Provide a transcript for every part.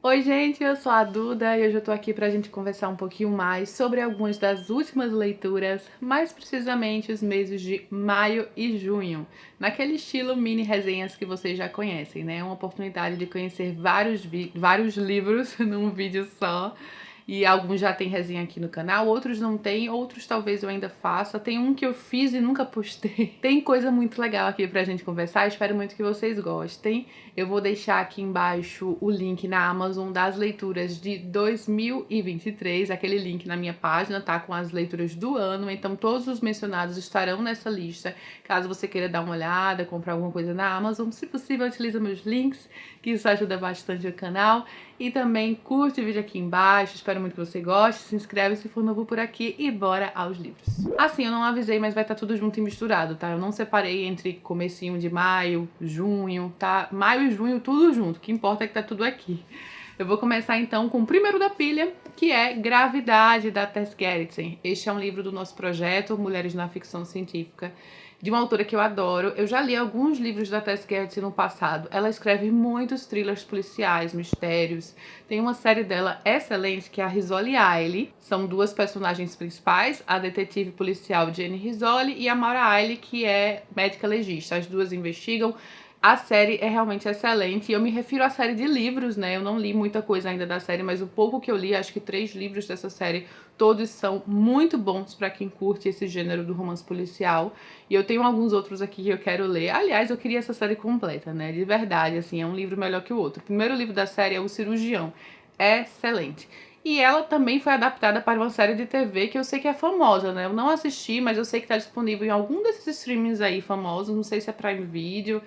Oi gente, eu sou a Duda e hoje eu tô aqui pra gente conversar um pouquinho mais sobre algumas das últimas leituras, mais precisamente os meses de maio e junho, naquele estilo mini resenhas que vocês já conhecem, né? Uma oportunidade de conhecer vários livros num vídeo só. E alguns já tem resenha aqui no canal, outros não tem, outros talvez eu ainda faça. Tem um que eu fiz e nunca postei. Tem coisa muito legal aqui pra gente conversar, espero muito que vocês gostem. Eu vou deixar aqui embaixo o link na Amazon das leituras de 2023, aquele link na minha página, tá? Com as leituras do ano, então todos os mencionados estarão nessa lista. Caso você queira dar uma olhada, comprar alguma coisa na Amazon, se possível utiliza meus links, que isso ajuda bastante o canal. E também curte o vídeo aqui embaixo, espero muito que você goste, se inscreve se for novo por aqui e bora aos livros. Assim, eu não avisei, mas vai estar tudo junto e misturado, tá? Eu não separei entre comecinho de maio, junho, tá? Maio e junho, tudo junto, o que importa é que tá tudo aqui. Eu vou começar então com o primeiro da pilha, que é Gravidade, da Tess Gerritsen. Este é um livro do nosso projeto Mulheres na Ficção Científica, de uma autora que eu adoro. Eu já li alguns livros da Tess Gerritsen no passado. Ela escreve muitos thrillers policiais, mistérios. Tem uma série dela excelente que é a Risoli Ailey. São duas personagens principais, a detetive policial Jenny Risoli e a Maura Ailey, que é médica legista. As duas investigam. A série é realmente excelente e eu me refiro à série de livros, né? Eu não li muita coisa ainda da série, mas o pouco que eu li, acho que 3 livros dessa série, todos são muito bons pra quem curte esse gênero do romance policial. E eu tenho alguns outros aqui que eu quero ler. Aliás, eu queria essa série completa, né? De verdade, assim, é um livro melhor que o outro. O primeiro livro da série é O Cirurgião. É excelente. E ela também foi adaptada para uma série de TV que eu sei que é famosa, né? Eu não assisti, mas eu sei que tá disponível em algum desses streamings aí famosos. Não sei se é Prime Video.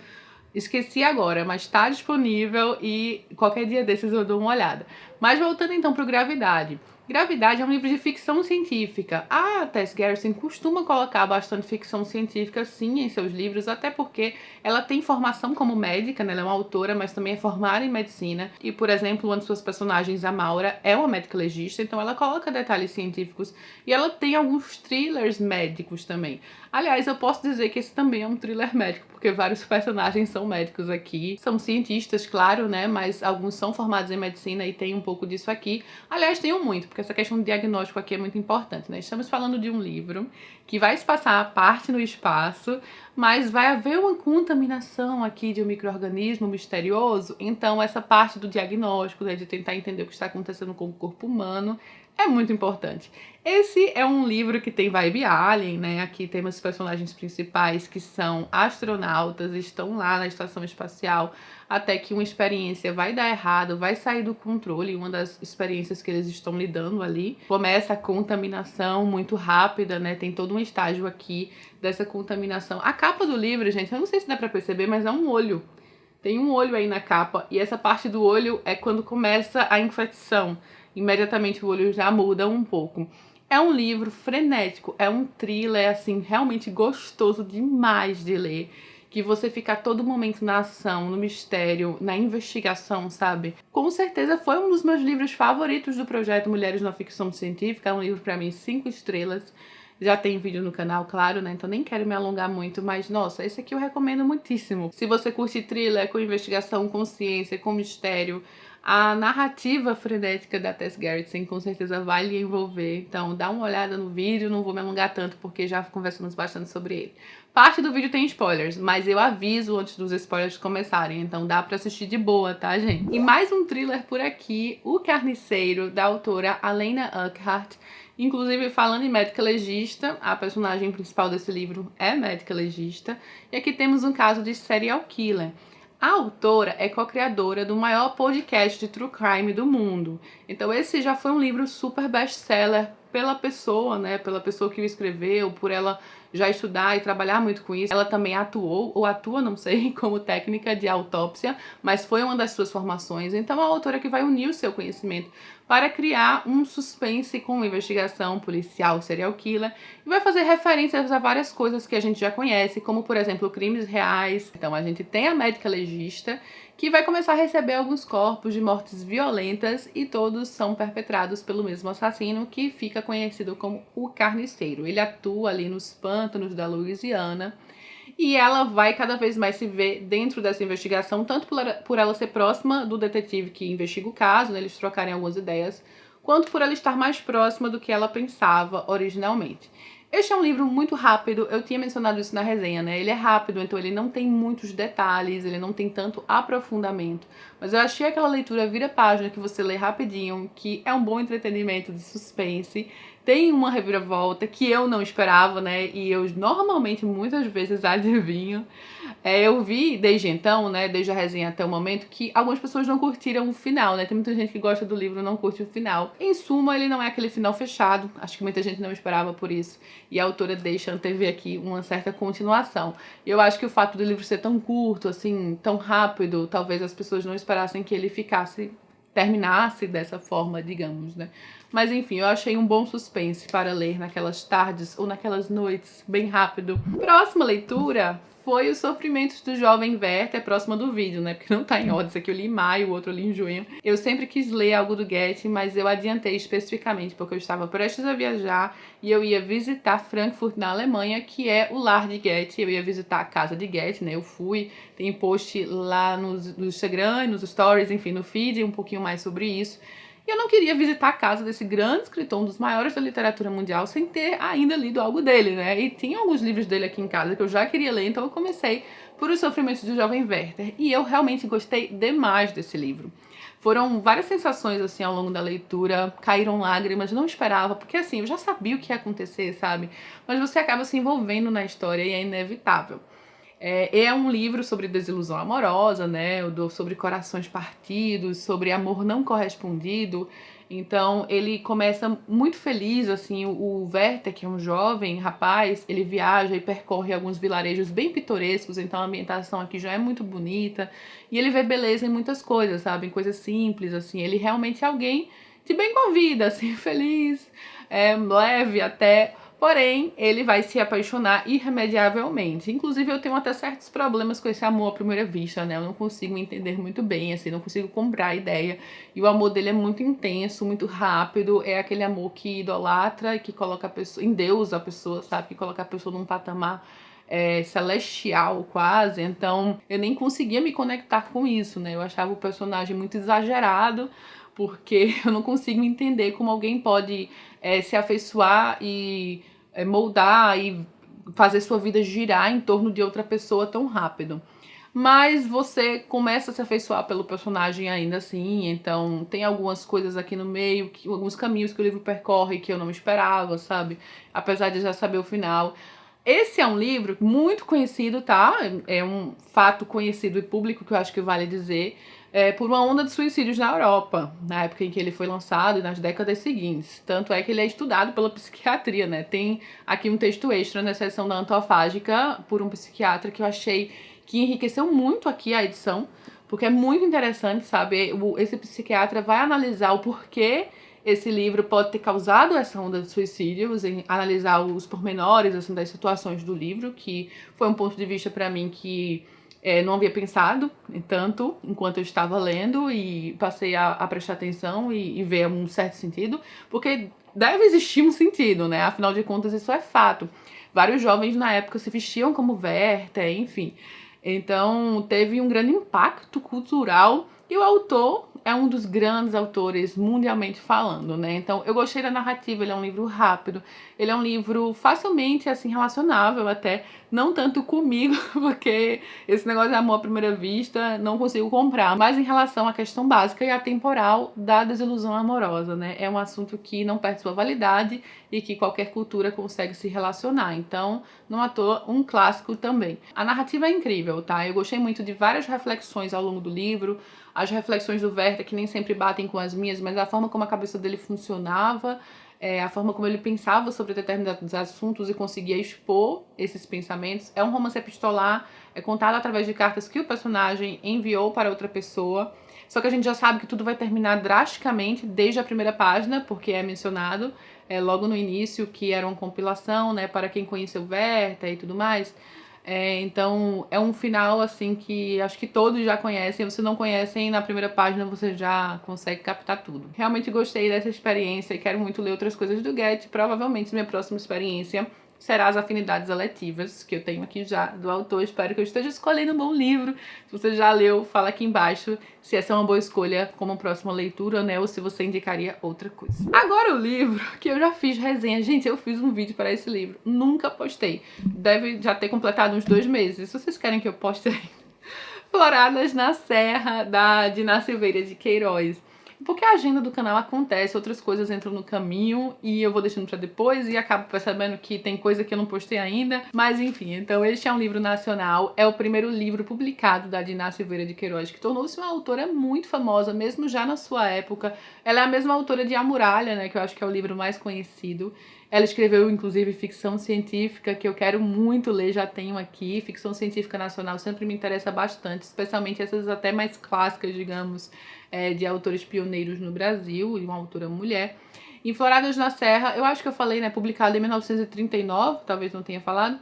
Esqueci agora, mas tá disponível e qualquer dia desses eu dou uma olhada. Mas voltando então para o Gravidade. Gravidade é um livro de ficção científica. A Tess Gerritsen costuma colocar bastante ficção científica, sim, em seus livros, até porque ela tem formação como médica, né? Ela é uma autora, mas também é formada em medicina. E, por exemplo, uma de suas personagens, a Maura, é uma médica legista, então ela coloca detalhes científicos e ela tem alguns thrillers médicos também. Aliás, eu posso dizer que esse também é um thriller médico, porque vários personagens são médicos aqui. São cientistas, claro, né? Mas alguns são formados em medicina e tem um pouco disso aqui. Aliás, tenho muito, porque essa questão de diagnóstico aqui é muito importante, né? Estamos falando de um livro que vai se passar a parte no espaço, mas vai haver uma contaminação aqui de um micro-organismo misterioso. Então, essa parte do diagnóstico, né, de tentar entender o que está acontecendo com o corpo humano, é muito importante. Esse é um livro que tem vibe Alien, né? Aqui temos os personagens principais que são astronautas, estão lá na estação espacial até que uma experiência vai dar errado, vai sair do controle, uma das experiências que eles estão lidando ali. Começa a contaminação muito rápida, né? Tem todo um estágio aqui dessa contaminação. A capa do livro, gente, eu não sei se dá pra perceber, mas é um olho. Tem um olho aí na capa e essa parte do olho é quando começa a infecção. Imediatamente o olho já muda um pouco. É um livro frenético, é um thriller, assim, realmente gostoso demais de ler. Que você fica a todo momento na ação, no mistério, na investigação, sabe? Com certeza foi um dos meus livros favoritos do projeto Mulheres na Ficção Científica. É um livro, pra mim, 5 estrelas. Já tem vídeo no canal, claro, né? Então nem quero me alongar muito, mas nossa, esse aqui eu recomendo muitíssimo. Se você curte thriller com investigação, com ciência, com mistério, a narrativa frenética da Tess Gerritsen com certeza vai lhe envolver. Então dá uma olhada no vídeo, não vou me alongar tanto porque já conversamos bastante sobre ele. Parte do vídeo tem spoilers, mas eu aviso antes dos spoilers começarem, então dá pra assistir de boa, tá, gente? E mais um thriller por aqui, O Carniceiro, da autora Alaina Urquhart. Inclusive, falando em médica legista, a personagem principal desse livro é médica legista. E aqui temos um caso de serial killer. A autora é co-criadora do maior podcast de true crime do mundo. Então esse já foi um livro super best-seller pela pessoa, né? Pela pessoa que o escreveu, por ela já estudar e trabalhar muito com isso. Ela também atuou, ou atua, não sei, como técnica de autópsia, mas foi uma das suas formações. Então é a autora que vai unir o seu conhecimento para criar um suspense com investigação policial, serial killer, e vai fazer referências a várias coisas que a gente já conhece, como, por exemplo, crimes reais. Então a gente tem a médica legista, que vai começar a receber alguns corpos de mortes violentas e todos são perpetrados pelo mesmo assassino, que fica conhecido como o Carniceiro. Ele atua ali nos pântanos da Louisiana E ela vai cada vez mais se ver dentro dessa investigação, tanto por ela ser próxima do detetive que investiga o caso, né, eles trocarem algumas ideias, quanto por ela estar mais próxima do que ela pensava originalmente. Este é um livro muito rápido, eu tinha mencionado isso na resenha, né? Ele é rápido, então ele não tem muitos detalhes, ele não tem tanto aprofundamento. Mas eu achei aquela leitura vira-página que você lê rapidinho, que é um bom entretenimento de suspense. Tem uma reviravolta que eu não esperava, né? E eu normalmente, muitas vezes, adivinho. Eu vi desde então, né, desde a resenha até o momento, que algumas pessoas não curtiram o final, né? Tem muita gente que gosta do livro e não curte o final. Em suma, ele não é aquele final fechado. Acho que muita gente não esperava por isso. E a autora deixa antever aqui uma certa continuação. E eu acho que o fato do livro ser tão curto, assim, tão rápido, talvez as pessoas não esperassem que ele terminasse dessa forma, digamos, né? Mas enfim, eu achei um bom suspense para ler naquelas tardes ou naquelas noites, bem rápido. Próxima leitura foi Os Sofrimentos do Jovem Werther, próxima do vídeo, né? Porque não tá em ordem, esse aqui eu li em maio, o outro eu li em junho. Eu sempre quis ler algo do Goethe, mas eu adiantei especificamente porque eu estava prestes a viajar e eu ia visitar Frankfurt, na Alemanha, que é o lar de Goethe. Eu ia visitar a casa de Goethe, né? Eu fui, tem post lá no Instagram, nos stories, enfim, no feed, um pouquinho mais sobre isso. E eu não queria visitar a casa desse grande escritor, um dos maiores da literatura mundial, sem ter ainda lido algo dele, né? E tinha alguns livros dele aqui em casa que eu já queria ler, então eu comecei por Os Sofrimentos do Jovem Werther. E eu realmente gostei demais desse livro. Foram várias sensações, assim, ao longo da leitura, caíram lágrimas, não esperava, porque, assim, eu já sabia o que ia acontecer, sabe? Mas você acaba se envolvendo na história e é inevitável. É um livro sobre desilusão amorosa, né? Sobre corações partidos, sobre amor não correspondido. Então, ele começa muito feliz, assim, o Werther, que é um jovem rapaz, ele viaja e percorre alguns vilarejos bem pitorescos, então a ambientação aqui já é muito bonita, e ele vê beleza em muitas coisas, sabe? Em coisas simples, assim, ele realmente é alguém de bem com a vida, assim, feliz, leve até. Porém, ele vai se apaixonar irremediavelmente. Inclusive, eu tenho até certos problemas com esse amor à primeira vista, né? Eu não consigo entender muito bem, assim, não consigo comprar a ideia. E o amor dele é muito intenso, muito rápido. É aquele amor que idolatra e que coloca a pessoa, endeusa a pessoa, sabe? Que coloca a pessoa num patamar celestial quase. Então, eu nem conseguia me conectar com isso, né? Eu achava o personagem muito exagerado, porque eu não consigo entender como alguém pode se afeiçoar e moldar e fazer sua vida girar em torno de outra pessoa tão rápido. Mas você começa a se afeiçoar pelo personagem ainda assim, então tem algumas coisas aqui no meio, alguns caminhos que o livro percorre que eu não esperava, sabe? Apesar de já saber o final. Esse é um livro muito conhecido, tá? É um fato conhecido e público que eu acho que vale dizer, por uma onda de suicídios na Europa, na época em que ele foi lançado e nas décadas seguintes. Tanto é que ele é estudado pela psiquiatria, né? Tem aqui um texto extra na seção da Antofágica por um psiquiatra que eu achei que enriqueceu muito aqui a edição, porque é muito interessante, sabe? Esse psiquiatra vai analisar o porquê esse livro pode ter causado essa onda de suicídios, em analisar os pormenores, assim, das situações do livro, que foi um ponto de vista para mim que não havia pensado tanto enquanto eu estava lendo, e passei a prestar atenção e ver um certo sentido, porque deve existir um sentido, né? Afinal de contas, isso é fato. Vários jovens na época se vestiam como Werther, enfim. Então, teve um grande impacto cultural e o autor é um dos grandes autores mundialmente falando, né? Então, eu gostei da narrativa, ele é um livro rápido, ele é um livro facilmente, assim, relacionável até, não tanto comigo, porque esse negócio de amor à primeira vista não consigo comprar, mas em relação à questão básica e atemporal da desilusão amorosa, né? É um assunto que não perde sua validade e que qualquer cultura consegue se relacionar, então, não à toa, um clássico também. A narrativa é incrível, tá? Eu gostei muito de várias reflexões ao longo do livro, as reflexões do Werther que nem sempre batem com as minhas, mas a forma como a cabeça dele funcionava, a forma como ele pensava sobre determinados assuntos e conseguia expor esses pensamentos. É um romance epistolar, é contado através de cartas que o personagem enviou para outra pessoa, só que a gente já sabe que tudo vai terminar drasticamente desde a primeira página, porque é mencionado logo no início que era uma compilação, né, para quem conheceu Werther e tudo mais. Então é um final assim que acho que todos já conhecem. Se não conhecem, na primeira página você já consegue captar tudo. Realmente gostei dessa experiência e quero muito ler outras coisas do Goethe. Provavelmente minha próxima experiência será As Afinidades Eletivas, que eu tenho aqui já do autor. Espero que eu esteja escolhendo um bom livro. Se você já leu, fala aqui embaixo se essa é uma boa escolha como próxima leitura, né? Ou se você indicaria outra coisa. Agora o livro, que eu já fiz resenha. Gente, eu fiz um vídeo para esse livro. Nunca postei. Deve já ter completado uns 2 meses. Se vocês querem que eu poste aí. Floradas na Serra, da Dina Silveira de Queiroz. Porque a agenda do canal acontece, outras coisas entram no caminho e eu vou deixando pra depois e acabo percebendo que tem coisa que eu não postei ainda. Mas enfim, então este é um livro nacional, é o primeiro livro publicado da Dina Silveira de Queiroz, que tornou-se uma autora muito famosa, mesmo já na sua época. Ela é a mesma autora de A Muralha, né, que eu acho que é o livro mais conhecido. Ela escreveu, inclusive, ficção científica, que eu quero muito ler, já tenho aqui. Ficção científica nacional sempre me interessa bastante, especialmente essas até mais clássicas, digamos, de autores pioneiros no Brasil, e uma autora mulher. Em Floradas na Serra, eu acho que eu falei, né, publicado em 1939, talvez não tenha falado.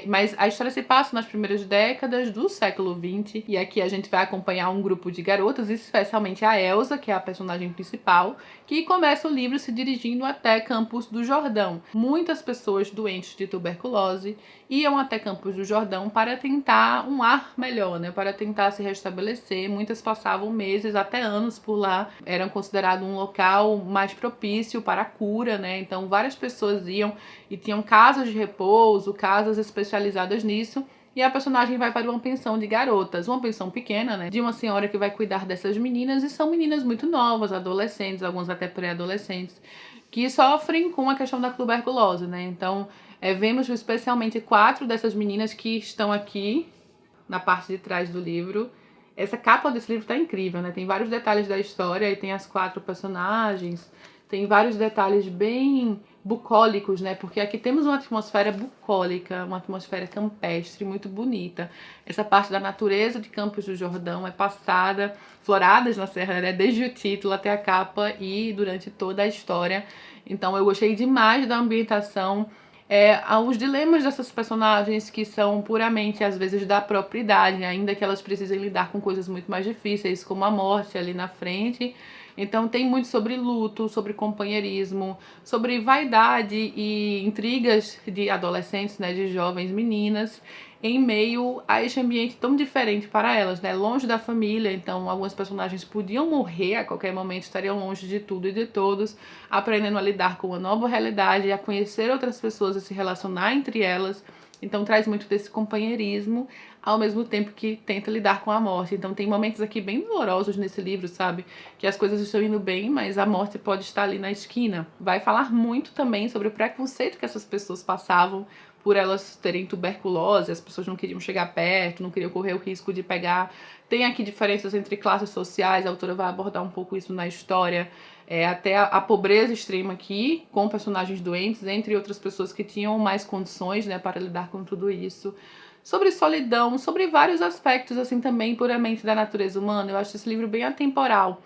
Mas a história se passa nas primeiras décadas do século XX, e aqui a gente vai acompanhar um grupo de garotas, especialmente a Elsa, que é a personagem principal, que começa o livro se dirigindo até Campos do Jordão. Muitas pessoas doentes de tuberculose iam até Campos do Jordão para tentar um ar melhor, né? Para tentar se restabelecer. Muitas passavam meses, até anos por lá. Eram considerado um local mais propício para a cura, né? Então várias pessoas iam e tinham casas de repouso, casas especializadas nisso. E a personagem vai para uma pensão de garotas, uma pensão pequena, né, de uma senhora que vai cuidar dessas meninas, e são meninas muito novas, adolescentes, algumas até pré-adolescentes, que sofrem com a questão da tuberculose, né. Então, vemos especialmente 4 dessas meninas que estão aqui na parte de trás do livro. Essa capa desse livro tá incrível, né, tem vários detalhes da história, e tem as 4 personagens, tem vários detalhes bem bucólicos, né? Porque aqui temos uma atmosfera bucólica, uma atmosfera campestre, muito bonita. Essa parte da natureza de Campos do Jordão é passada, Floradas na Serra, né? Desde o título até a capa e durante toda a história. Então eu gostei demais da ambientação, aos dilemas dessas personagens, que são puramente, às vezes, da própria idade, ainda que elas precisem lidar com coisas muito mais difíceis, como a morte ali na frente. Então tem muito sobre luto, sobre companheirismo, sobre vaidade e intrigas de adolescentes, né, de jovens meninas, em meio a este ambiente tão diferente para elas, né, longe da família. Então algumas personagens podiam morrer a qualquer momento, estariam longe de tudo e de todos, aprendendo a lidar com uma nova realidade, a conhecer outras pessoas, a se relacionar entre elas. Então traz muito desse companheirismo, ao mesmo tempo que tenta lidar com a morte. Então tem momentos aqui bem dolorosos nesse livro, sabe? Que as coisas estão indo bem, mas a morte pode estar ali na esquina. Vai falar muito também sobre o preconceito que essas pessoas passavam por elas terem tuberculose. As pessoas não queriam chegar perto, não queriam correr o risco de pegar. Tem aqui diferenças entre classes sociais, a autora vai abordar um pouco isso na história. Até a pobreza extrema aqui, com personagens doentes, entre outras pessoas que tinham mais condições, né, para lidar com tudo isso. Sobre solidão, sobre vários aspectos, assim, também puramente da natureza humana. Eu acho esse livro bem atemporal.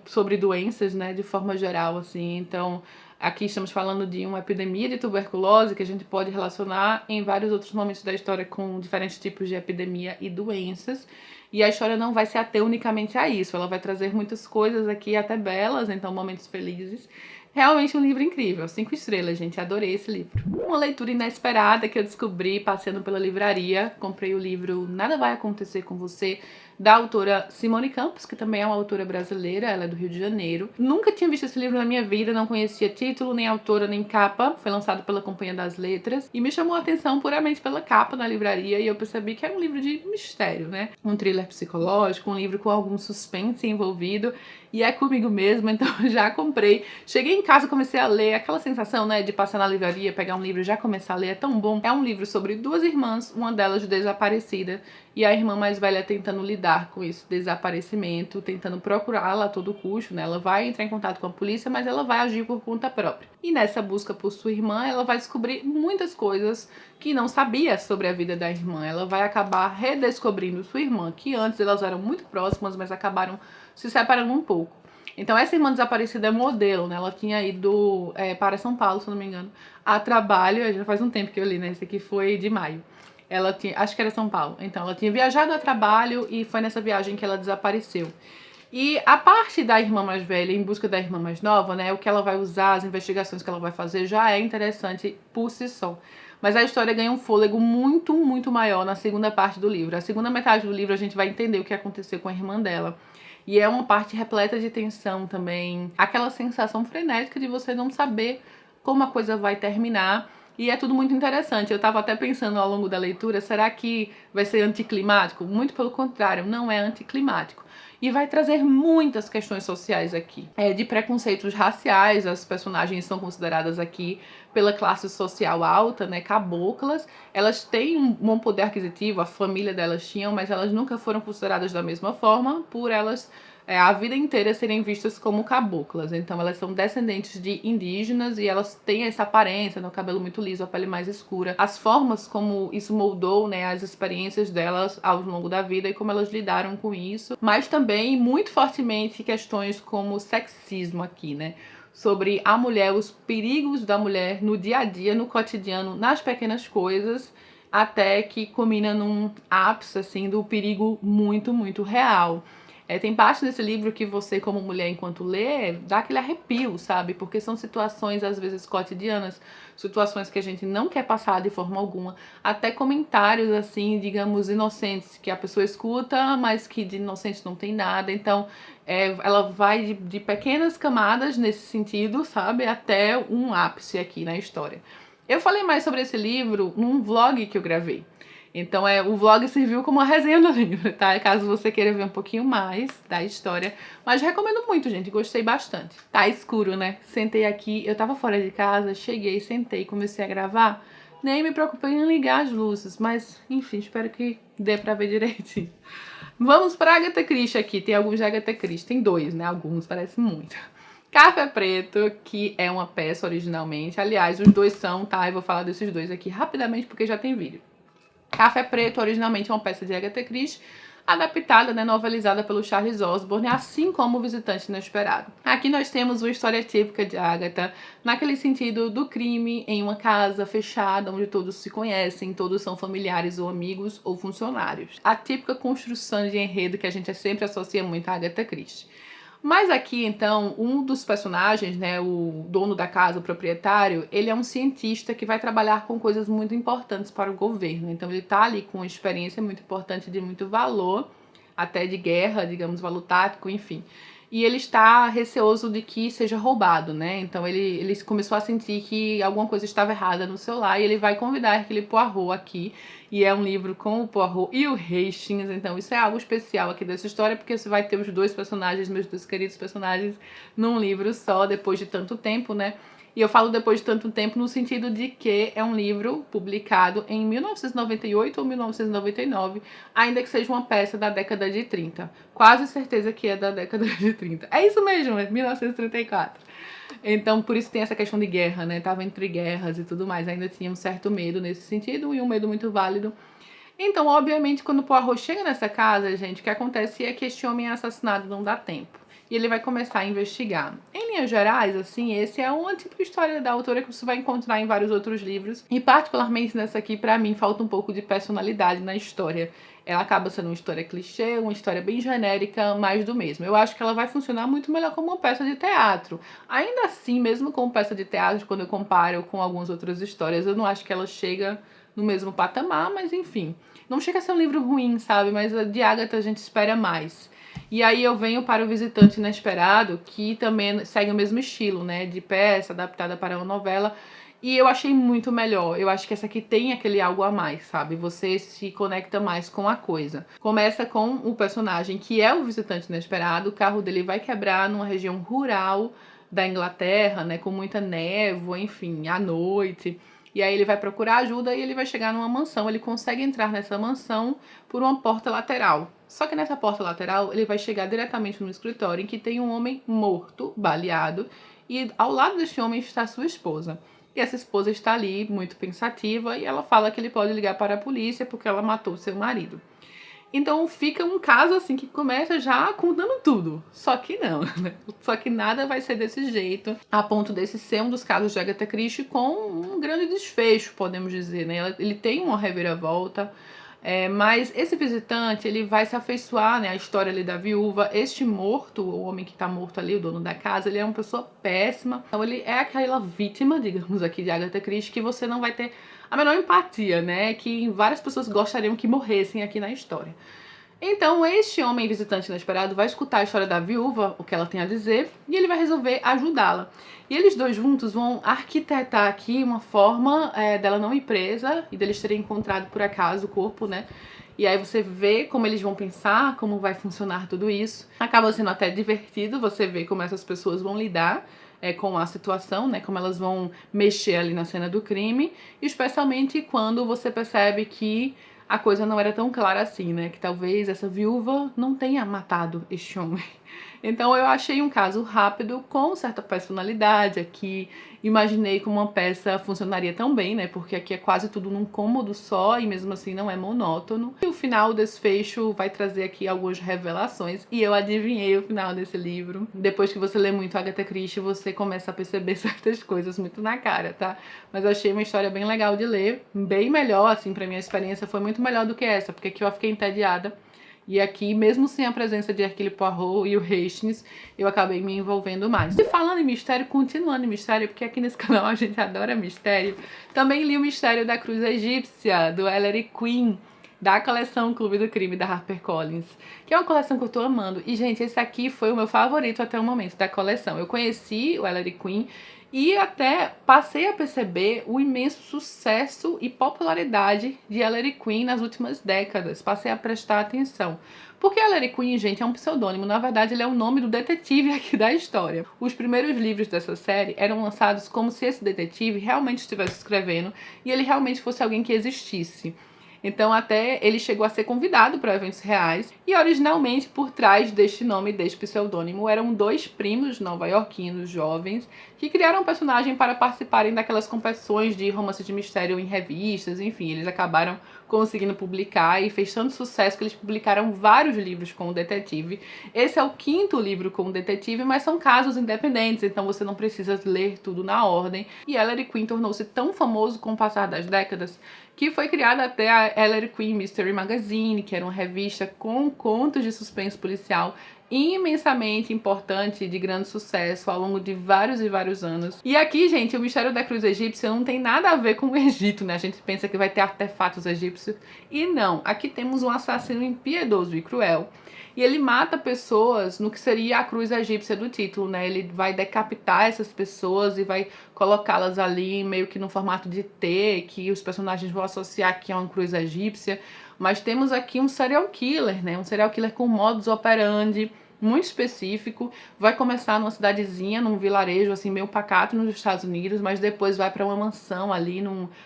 Sobre doenças, né, de forma geral, assim. Então, aqui estamos falando de uma epidemia de tuberculose, que a gente pode relacionar em vários outros momentos da história com diferentes tipos de epidemia e doenças. E a história não vai se ater unicamente a isso, ela vai trazer muitas coisas aqui, até belas, então momentos felizes. Realmente um livro incrível, 5 estrelas, gente, adorei esse livro. Uma leitura inesperada que eu descobri passeando pela livraria. Comprei o livro Nada Vai Acontecer com Você, da autora Simone Campos, que também é uma autora brasileira, ela é do Rio de Janeiro. Nunca tinha visto esse livro na minha vida, não conhecia título, nem autora, nem capa. Foi lançado pela Companhia das Letras e me chamou a atenção puramente pela capa na livraria, e eu percebi que era um livro de mistério, né? Um thriller psicológico, um livro com algum suspense envolvido, e é comigo mesmo, então já comprei. Cheguei em casa, comecei a ler, aquela sensação, né, de passar na livraria, pegar um livro e já começar a ler, é tão bom. É um livro sobre 2 irmãs, uma delas desaparecida, e a irmã mais velha tentando lidar com esse desaparecimento, tentando procurá-la a todo custo, né? Ela vai entrar em contato com a polícia, mas ela vai agir por conta própria. E nessa busca por sua irmã, ela vai descobrir muitas coisas que não sabia sobre a vida da irmã. Ela vai acabar redescobrindo sua irmã, que antes elas eram muito próximas, mas acabaram se separando um pouco. Então essa irmã desaparecida é modelo, né? Ela tinha ido para São Paulo, se não me engano, a trabalho. Já faz um tempo que eu li, né? Esse aqui foi de maio. Acho que era São Paulo. Então ela tinha viajado a trabalho e foi nessa viagem que ela desapareceu. E a parte da irmã mais velha em busca da irmã mais nova, né, o que ela vai usar, as investigações que ela vai fazer já é interessante por si só. Mas a história ganha um fôlego muito, muito maior na segunda parte do livro. A segunda metade do livro a gente vai entender o que aconteceu com a irmã dela. E é uma parte repleta de tensão também. Aquela sensação frenética de você não saber como a coisa vai terminar. E é tudo muito interessante. Eu estava até pensando ao longo da leitura, será que vai ser anticlimático? Muito pelo contrário, não é anticlimático. E vai trazer muitas questões sociais aqui. De preconceitos raciais, as personagens são consideradas aqui pela classe social alta, né, caboclas. Elas têm um bom poder aquisitivo, a família delas tinham, mas elas nunca foram consideradas da mesma forma por elas a vida inteira serem vistas como caboclas. Então elas são descendentes de indígenas e elas têm essa aparência, né, o cabelo muito liso, a pele mais escura. As formas como isso moldou, né, as experiências delas ao longo da vida e como elas lidaram com isso. Mas também, muito fortemente, questões como sexismo aqui, né? Sobre a mulher, os perigos da mulher no dia a dia, no cotidiano, nas pequenas coisas, até que culmina num ápice, assim, do perigo muito, muito real. Tem parte desse livro que você, como mulher, enquanto lê, dá aquele arrepio, sabe? Porque são situações, às vezes, cotidianas, situações que a gente não quer passar de forma alguma. Até comentários, assim, digamos, inocentes, que a pessoa escuta, mas que de inocente não tem nada. Então, ela vai de pequenas camadas nesse sentido, sabe? Até um ápice aqui na história. Eu falei mais sobre esse livro num vlog que eu gravei. Então o vlog serviu como uma resenha do livro, tá? Caso você queira ver um pouquinho mais da história. Mas recomendo muito, gente. Gostei bastante. Tá escuro, né? Sentei aqui, eu tava fora de casa, cheguei, sentei, comecei a gravar. Nem me preocupei em ligar as luzes, mas enfim, espero que dê pra ver direitinho. Vamos pra Agatha Christie aqui. Tem alguns de Agatha Christie. Tem dois, né? Alguns, parece muito. Café Preto, que é uma peça originalmente. Aliás, os dois são, tá? Eu vou falar desses dois aqui rapidamente porque já tem vídeo. Café Preto, originalmente é uma peça de Agatha Christie, adaptada, né, novelizada pelo Charles Osborne, assim como O Visitante Inesperado. Aqui nós temos uma história típica de Agatha, naquele sentido do crime em uma casa fechada, onde todos se conhecem, todos são familiares ou amigos ou funcionários. A típica construção de enredo que a gente sempre associa muito a Agatha Christie. Mas aqui, então, um dos personagens, né, o dono da casa, o proprietário, ele é um cientista que vai trabalhar com coisas muito importantes para o governo. Então, ele tá ali com uma experiência muito importante, de muito valor, até de guerra, digamos, valor tático, enfim. E ele está receoso de que seja roubado, né? Então ele começou a sentir que alguma coisa estava errada no celular e ele vai convidar aquele Poirot aqui. E é um livro com o Poirot e o Hastings, então isso é algo especial aqui dessa história, porque você vai ter os dois personagens, meus dois queridos personagens, num livro só, depois de tanto tempo, né? E eu falo depois de tanto tempo no sentido de que é um livro publicado em 1998 ou 1999, ainda que seja uma peça da década de 30. Quase certeza que é da década de 30. É isso mesmo, é 1934. Então, por isso tem essa questão de guerra, né? Tava entre guerras e tudo mais. Ainda tinha um certo medo nesse sentido e um medo muito válido. Então, obviamente, quando o Poirot chega nessa casa, gente, o que acontece é que este homem é assassinado, não dá tempo. E ele vai começar a investigar. Em linhas gerais, assim, esse é uma tipo de história da autora que você vai encontrar em vários outros livros. E particularmente nessa aqui, pra mim, falta um pouco de personalidade na história. Ela acaba sendo uma história clichê, uma história bem genérica, mais do mesmo. Eu acho que ela vai funcionar muito melhor como uma peça de teatro. Ainda assim, mesmo como peça de teatro, quando eu comparo com algumas outras histórias, eu não acho que ela chega no mesmo patamar, mas enfim. Não chega a ser um livro ruim, sabe? Mas a de Agatha a gente espera mais. E aí eu venho para O Visitante Inesperado, que também segue o mesmo estilo, né? De peça, adaptada para uma novela. E eu achei muito melhor. Eu acho que essa aqui tem aquele algo a mais, sabe? Você se conecta mais com a coisa. Começa com o personagem que é o visitante inesperado. O carro dele vai quebrar numa região rural da Inglaterra, né? Com muita névoa, enfim, à noite. E aí ele vai procurar ajuda e ele vai chegar numa mansão. Ele consegue entrar nessa mansão por uma porta lateral. Só que nessa porta lateral ele vai chegar diretamente no escritório em que tem um homem morto, baleado. E ao lado deste homem está sua esposa. E essa esposa está ali muito pensativa e ela fala que ele pode ligar para a polícia porque ela matou seu marido. Então fica um caso assim que começa já contando tudo. Só que não, né? Só que nada vai ser desse jeito, a ponto desse ser um dos casos de Agatha Christie com um grande desfecho, podemos dizer, né? Ele tem uma reviravolta. Mas esse visitante, ele vai se afeiçoar, né, à história ali da viúva. Este morto, o homem que tá morto ali, o dono da casa, ele é uma pessoa péssima. Então ele é aquela vítima, digamos aqui, de Agatha Christie, que você não vai ter a menor empatia, né, que várias pessoas gostariam que morressem aqui na história. Então, este homem visitante inesperado vai escutar a história da viúva, o que ela tem a dizer, e ele vai resolver ajudá-la. E eles dois juntos vão arquitetar aqui uma forma dela não ir presa e deles terem encontrado por acaso o corpo, né? E aí você vê como eles vão pensar, como vai funcionar tudo isso. Acaba sendo até divertido você ver como essas pessoas vão lidar com a situação, né? Como elas vão mexer ali na cena do crime, especialmente quando você percebe que a coisa não era tão clara assim, né? Que talvez essa viúva não tenha matado este homem. Então eu achei um caso rápido, com certa personalidade aqui. Imaginei como uma peça funcionaria tão bem, né? Porque aqui é quase tudo num cômodo só e mesmo assim não é monótono. E o final, o desfecho, vai trazer aqui algumas revelações. E eu adivinhei o final desse livro. Depois que você lê muito Agatha Christie, você começa a perceber certas coisas muito na cara, tá? Mas eu achei uma história bem legal de ler. Bem melhor, assim, pra minha experiência foi muito melhor do que essa. Porque aqui eu fiquei entediada. E aqui, mesmo sem a presença de Hercule Poirot e o Hastings, eu acabei me envolvendo mais. E falando em mistério, continuando em mistério, porque aqui nesse canal a gente adora mistério, também li o Mistério da Cruz Egípcia, do Ellery Queen, da coleção Clube do Crime, da HarperCollins, que é uma coleção que eu tô amando. E, gente, esse aqui foi o meu favorito até o momento da coleção. Eu conheci o Ellery Queen e até passei a perceber o imenso sucesso e popularidade de Ellery Queen nas últimas décadas. Passei a prestar atenção. Porque Ellery Queen, gente, é um pseudônimo. Na verdade, ele é o nome do detetive aqui da história. Os primeiros livros dessa série eram lançados como se esse detetive realmente estivesse escrevendo e ele realmente fosse alguém que existisse. Então até ele chegou a ser convidado para eventos reais. E originalmente por trás deste nome, deste pseudônimo, eram dois primos nova-iorquinos jovens que criaram um personagem para participarem daquelas competições de romance de mistério em revistas. Enfim, eles acabaram conseguindo publicar e fez tanto sucesso que eles publicaram vários livros com o detetive. Esse é o 5º livro com o detetive, mas são casos independentes, então você não precisa ler tudo na ordem. E Ellery Queen tornou-se tão famoso com o passar das décadas que foi criada até a Ellery Queen Mystery Magazine, que era uma revista com contos de suspense policial imensamente importante, de grande sucesso ao longo de vários e vários anos. E aqui, gente, o Mistério da Cruz Egípcia não tem nada a ver com o Egito, né? A gente pensa que vai ter artefatos egípcios e não. Aqui temos um assassino impiedoso e cruel. E ele mata pessoas no que seria a cruz egípcia do título, né? Ele vai decapitar essas pessoas e vai colocá-las ali meio que no formato de T, que os personagens vão associar que é uma cruz egípcia. Mas temos aqui um serial killer, né? Um serial killer com modus operandi muito específico. Vai começar numa cidadezinha, num vilarejo assim meio pacato nos Estados Unidos, mas depois vai para uma mansão ali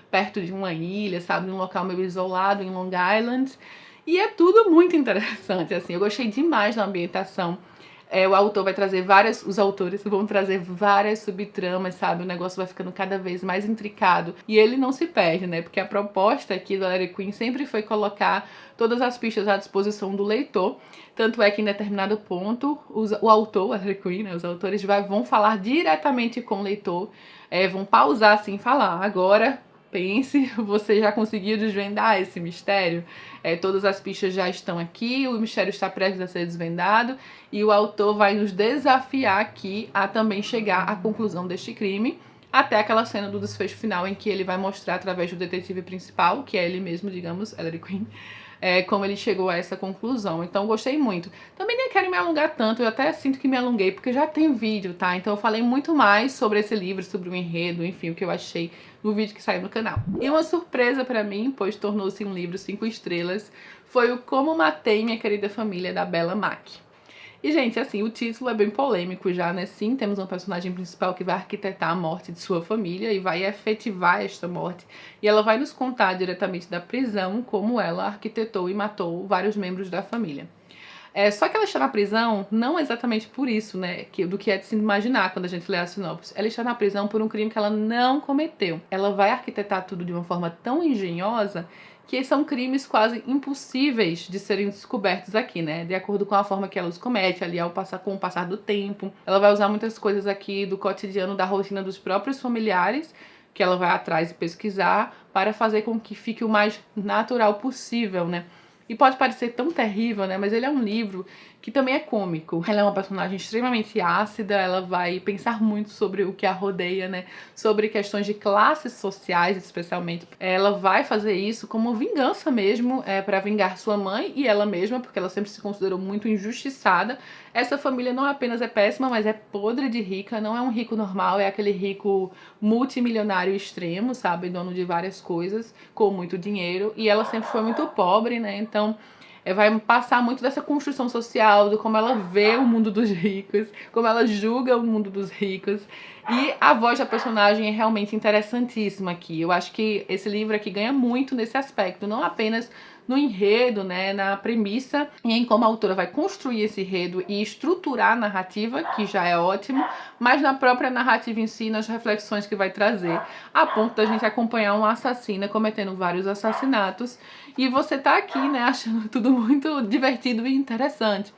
perto de uma ilha, sabe, num local meio isolado em Long Island. E é tudo muito interessante, assim. Eu gostei demais da ambientação. O autor vai trazer os autores vão trazer várias subtramas, sabe? O negócio vai ficando cada vez mais intricado. E ele não se perde, né? Porque a proposta aqui do Ellery Queen sempre foi colocar todas as pistas à disposição do leitor. Tanto é que em determinado ponto, o autor, o Ellery Queen, né? Os autores vão falar diretamente com o leitor, vão pausar assim e falar, agora pense, você já conseguiu desvendar esse mistério? Todas as pistas já estão aqui, o mistério está prestes a ser desvendado e o autor vai nos desafiar aqui a também chegar à conclusão deste crime, até aquela cena do desfecho final em que ele vai mostrar através do detetive principal, que é ele mesmo, digamos, Ellery Queen, como ele chegou a essa conclusão. Então gostei muito. Também nem quero me alongar tanto, eu até sinto que me alonguei, porque já tem vídeo, tá? Então eu falei muito mais sobre esse livro, sobre o enredo, enfim, o que eu achei no vídeo que saiu no canal. E uma surpresa pra mim, pois tornou-se um livro 5 estrelas, foi o Como Matei Minha Querida Família, da Bella Mack. E, gente, assim, o título é bem polêmico já, né? Sim, temos uma personagem principal que vai arquitetar a morte de sua família e vai efetivar esta morte. E ela vai nos contar diretamente da prisão como ela arquitetou e matou vários membros da família. Só que ela está na prisão não exatamente por isso, né? Do que é de se imaginar quando a gente lê a sinopse. Ela está na prisão por um crime que ela não cometeu. Ela vai arquitetar tudo de uma forma tão engenhosa que são crimes quase impossíveis de serem descobertos aqui, né? De acordo com a forma que ela os comete ali com o passar do tempo. Ela vai usar muitas coisas aqui do cotidiano, da rotina dos próprios familiares, que ela vai atrás e pesquisar para fazer com que fique o mais natural possível, né? E pode parecer tão terrível, né? Mas ele é um livro que também é cômico. Ela é uma personagem extremamente ácida, ela vai pensar muito sobre o que a rodeia, né? Sobre questões de classes sociais, especialmente. Ela vai fazer isso como vingança mesmo, para vingar sua mãe e ela mesma, porque ela sempre se considerou muito injustiçada. Essa família não apenas é péssima, mas é podre de rica, não é um rico normal, é aquele rico multimilionário extremo, sabe? Dono de várias coisas, com muito dinheiro. E ela sempre foi muito pobre, né? Então vai passar muito dessa construção social, de como ela vê o mundo dos ricos, como ela julga o mundo dos ricos. E a voz da personagem é realmente interessantíssima aqui. Eu acho que esse livro aqui ganha muito nesse aspecto, não apenas no enredo, né, na premissa e em como a autora vai construir esse enredo e estruturar a narrativa, que já é ótimo, mas na própria narrativa em si, nas reflexões que vai trazer, a ponto da gente acompanhar uma assassina cometendo vários assassinatos e você tá aqui, né, achando tudo muito divertido e interessante.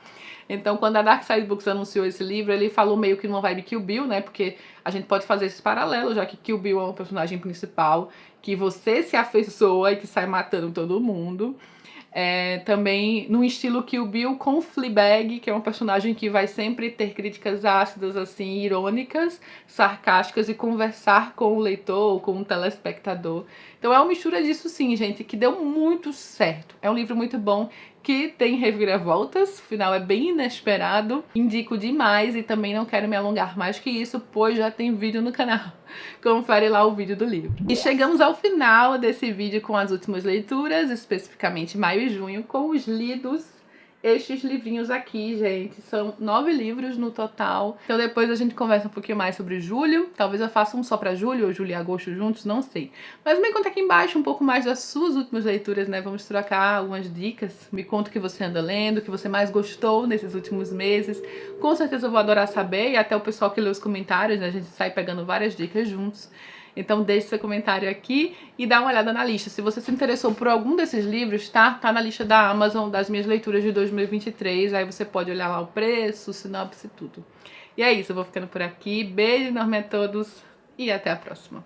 Então, quando a Dark Side Books anunciou esse livro, ele falou meio que numa vibe Kill Bill, né? Porque a gente pode fazer esse paralelo, já que Kill Bill é um personagem principal que você se afeiçoa e que sai matando todo mundo. Também no estilo Kill Bill com Fleabag, que é um personagem que vai sempre ter críticas ácidas, assim, irônicas, sarcásticas e conversar com o leitor ou com o telespectador. Então é uma mistura disso sim, gente, que deu muito certo. É um livro muito bom, que tem reviravoltas, o final é bem inesperado, indico demais e também não quero me alongar mais que isso, pois já tem vídeo no canal. Confere lá o vídeo do livro. E chegamos ao final desse vídeo com as últimas leituras, especificamente maio e junho, com os lidos. Estes livrinhos aqui, gente, são 9 livros no total. Então depois a gente conversa um pouquinho mais sobre julho. Talvez eu faça um só pra julho, ou julho e agosto juntos, não sei. Mas me conta aqui embaixo um pouco mais das suas últimas leituras, né? Vamos trocar algumas dicas. Me conta o que você anda lendo, o que você mais gostou nesses últimos meses. Com certeza eu vou adorar saber, e até o pessoal que lê os comentários, né? A gente sai pegando várias dicas juntos. Então deixe seu comentário aqui e dá uma olhada na lista. Se você se interessou por algum desses livros, tá na lista da Amazon das minhas leituras de 2023. Aí você pode olhar lá o preço, sinopse e tudo. E é isso, eu vou ficando por aqui. Beijo enorme a todos e até a próxima.